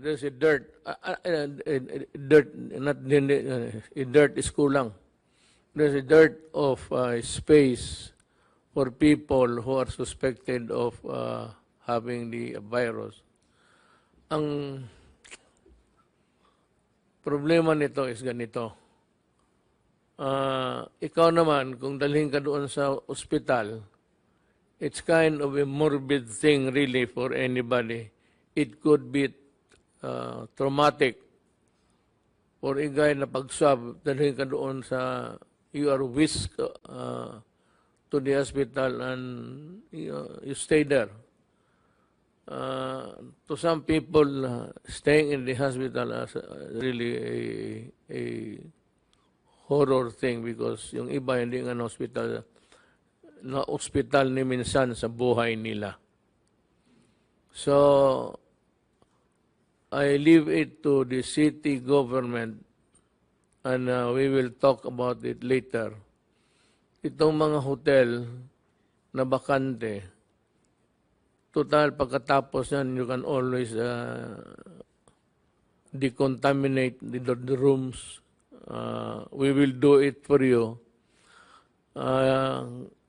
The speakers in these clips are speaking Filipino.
there's a dirt. Dirt, not dirt is kulang. There's a dirt of space for people who are suspected of having the virus. Ang problema nito is ganito. Ikaw naman, kung dalhin ka doon sa ospital, it's kind of a morbid thing really for anybody. It could be traumatic for a guy na pag-swab, dalhin ka doon sa, you are whisked to the hospital and you stay there. To some people, staying in the hospital is really a horror thing because yung iba hindi nga na hospital ni minsan sa buhay nila. So, I leave it to the city government and we will talk about it later. Itong mga hotel na bakante, total pagkatapos yan, you can always decontaminate the rooms. We will do it for you.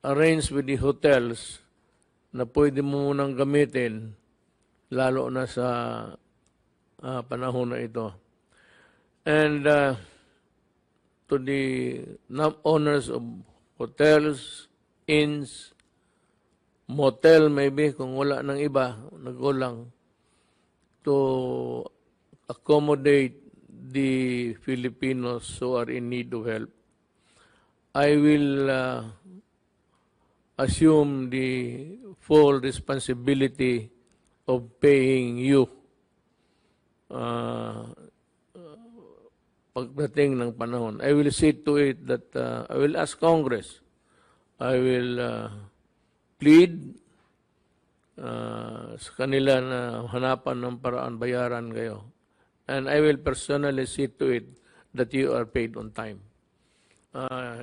Arrange with the hotels na pwede mo munang gamitin, lalo na sa panahon na ito. And to the owners of hotels, inns, motel maybe, kung wala ng iba, nagulang, to accommodate the Filipinos who are in need of help. I will assume the full responsibility of paying you pagdating ng panahon. I will see to it that I will ask Congress. I will plead sa kanila na hanapan ng paraan, bayaran kayo. And I will personally see to it that you are paid on time.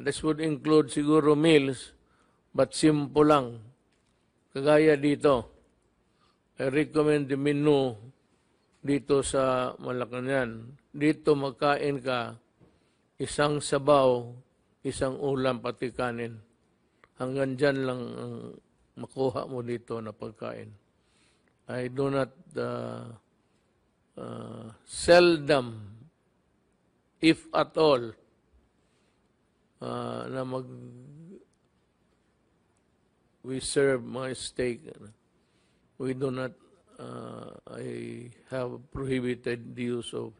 This would include siguro meals, but simple lang. Kagaya dito, I recommend the menu dito sa Malacañang. Dito magkain ka, isang sabaw, isang ulam, pati kanin. Hanggang dyan lang makuha mo dito na pagkain. I do not seldom, if at all, na we serve my steak. We do not, I have prohibited the use of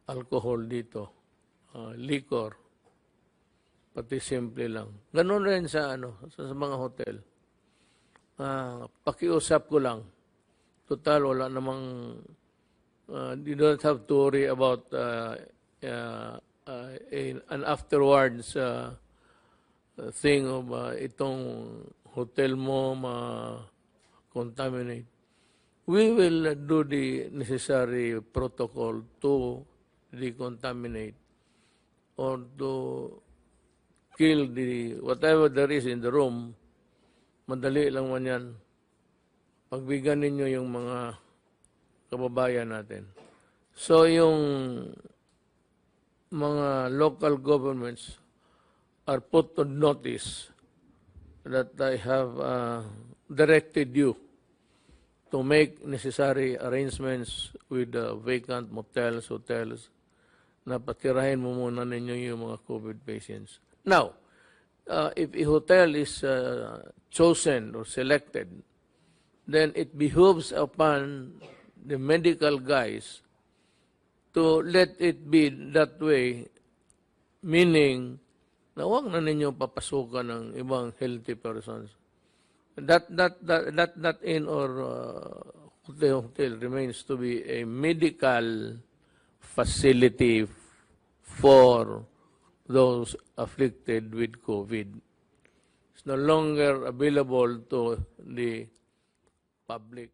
alcohol dito, liquor, pati simple lang. Ganun rin sa sa mga hotel. Pakiusap ko lang. Total, wala namang, you don't have to worry about an afterwards thing of itong hotel mo ma-contaminate. We will do the necessary protocol to decontaminate or to kill whatever there is in the room. Madali lang man yan. Pagbigyan ninyo yung mga kababayan natin. So yung mga local governments are put on notice that I have directed you to make necessary arrangements with vacant motels, hotels, na patirahin mo muna ninyo yung mga COVID patients. Now, if a hotel is chosen or selected, then it behooves upon the medical guys to let it be that way, meaning na huwag na ninyo papasukan ng ibang healthy persons. That inn or hotel remains to be a medical facility for those afflicted with COVID. It's no longer available to the public.